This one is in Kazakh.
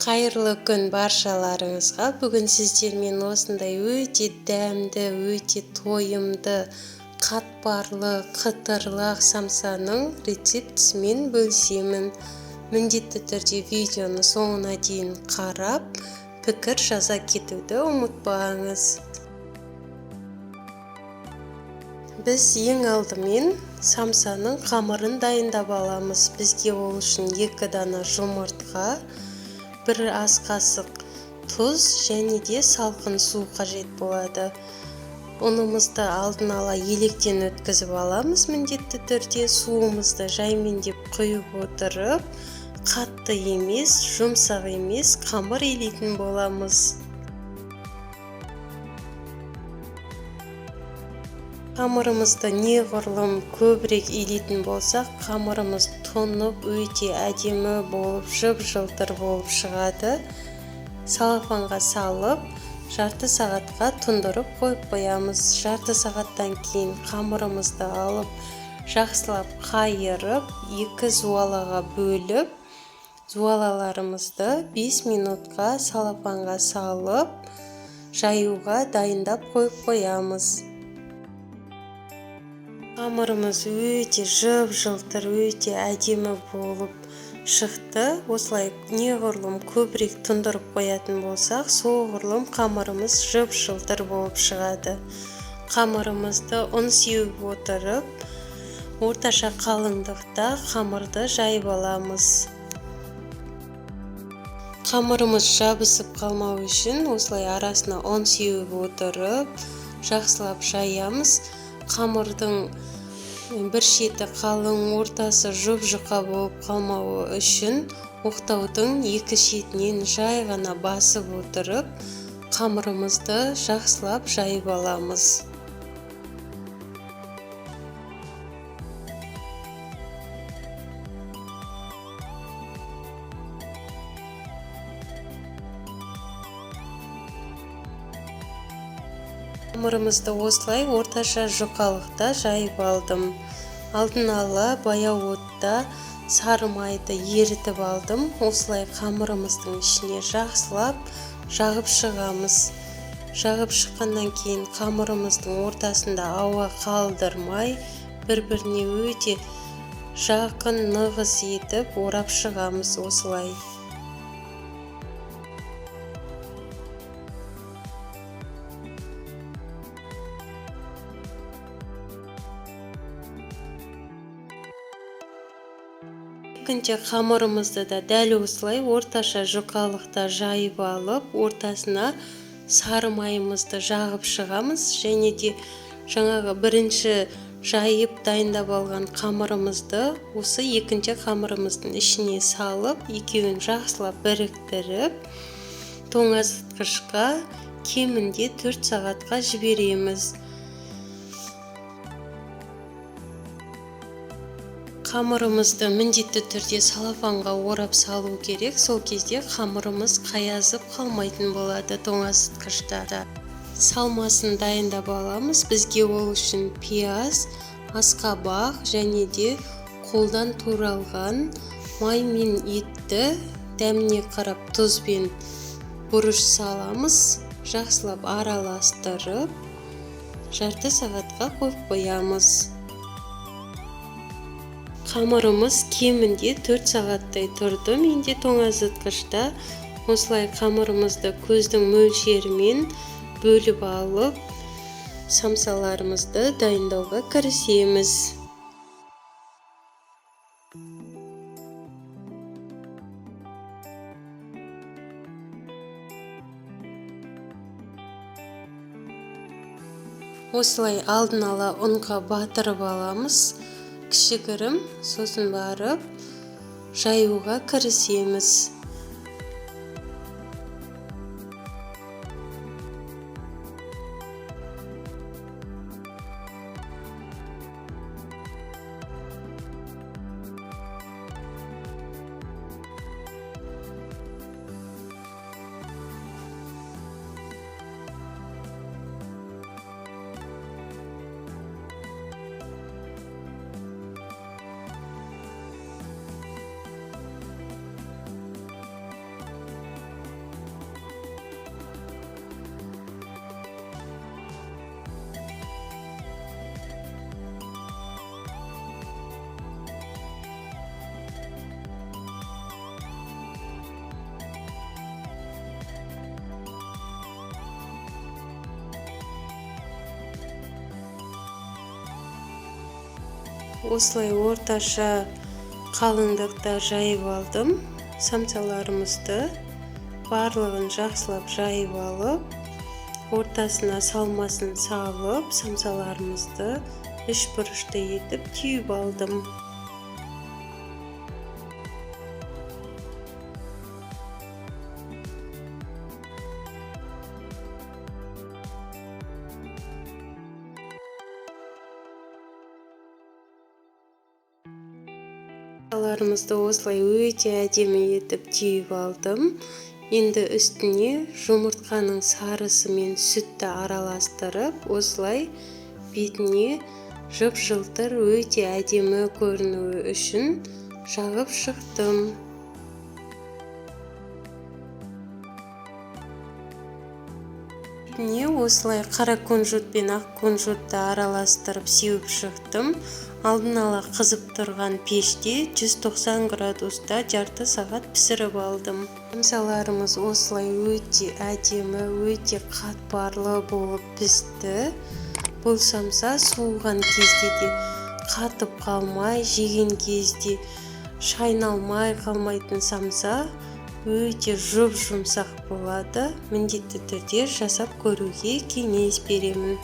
Қайырлы күн баршаларыңызға. Бүгін сіздермен осындай өте дәмді, өте тойымды, қатпарлы, қытырлақ самсаның рецептісімен бөлісемін. Міндетті түрде видеоны соңына дейін қарап, пікір жаза кетуді ұмытпаңыз. Біз ең алдымен самсаның қамырын дайындап аламыз. Бізге ол үшін 2 дана жұмыртқа, 1 ас қасық тұз және де салқын су қажет болады. Ұнымызды алдын ала електен өткізіп аламыз. Міндетті түрде суымызды жаймендеп құйып отырып, қатты емес, жұмсақ емес қамыр илейтін боламыз. Қамырымызды неғұрлым көбірек илейтін болсақ, қамырымыз тоңып өте әдемі болып, жып-жылтыр болып шығады. Салафанға салып, жарты сағатқа тұндырып қойып қоямыз. Жарты сағаттан кейін қамырымызды алып, жақсылап қайырып, 2 зуалаға бөліп, зуалаларымызды 5 минутқа салафанға салып, жаюға дайындап қойып қоямыз. Қамырымыз өте жып-жылтыр, өте әдемі болып шықты. Осылай неғұрлым көбірек тұндырып қоятын болсақ, соғұрлым қамырымыз жып-жылтыр болып шығады. Қамырымызды ұн сеуіп отырып, орташа қалыңдықта қамырды жайып аламыз. Қамырымыз жабысып қалмау үшін осылай арасына ұн сеуіп отырып, жақсылап жаямыз. Қамырдың бір шеті қалың, ортасы жұп-жұқа болып қалмауы үшін оқтаудың 2 шетінен жай ғана басып отырып, қамырымызды жақсылап жайып аламыз. Қамырымызды осылай орташа жұқалықта жайып алдым. Алдын ала баяу отта сары майды ерітіп алдым. Осылай қамырымыздың ішіне жақсылап жағып шығамыз. Жағып шыққаннан кейін қамырымыздың ортасында ауа қалдырмай, бір-біріне өте жақын, нығыз етіп орап шығамыз осылай. Екінші қамырымызды да дәл осылай орташа жұқалықта жайып алып, ортасына сары майымызды жағып шығамыз. Және де жаңағы бірінші жайып дайындап алған қамырымызды осы екінші қамырымыздың ішіне салып, екеуін жақсылап біріктіріп, тоңазытқышқа кемінде 4 сағатқа жібереміз. Қамырымызды міндетті түрде салафанға орап салу керек. Сол кезде қамырымыз қаязып қалмайтын болады тоңазытқышта. Салмасын дайындап аламыз. Бізге ол үшін пияз, асқабақ және де қолдан туралған май мен етті дәміне қарап тұзбен бұрыш саламыз. Жақсылап араластырып, жарты сағатқа қойып қоямыз. Қамырымыз кемінде 4 сағаттай тұрды. Менде тоңазытқышта осылай қамырымызды көздің мөлшерімен бөліп алып, самсаларымызды дайындауға кірісеміз. Осылай алдын ала ұнға батырып аламыз. Кішігірім, сосын барып жаюға кірісеміз. осылай орташа қалыңдықта жайып алдым. Самсаларымызды барлығын жақсылап жайып алып, ортасына салмасын салып, самсаларымызды үшбұрышты етіп түйіп алдым. Самсаларымызды осылай өте әдемі етіп түйіп алдым. Енді үстіне жұмыртқаның сарысы мен сүтті араластырып, осылай бетіне жып-жылтыр өте әдемі көрінуі үшін жағып шықтым. Бетіне осылай қара күнжіт пен ақ күнжітті араластырып сеуіп шықтым. Алдын ала қызып тұрған пеште 190 градуста жарты сағат пісіріп алдым. Самсаларымыз осылай өте әдемі, өте қатпарлы болып пісті. Бұл самса суыған кезде де қатып қалмай, жеген кезде шайналмай қалмайтын самса, өте жұп-жұмсақ болады. Міндетті түрде жасап көруге кеңес беремін.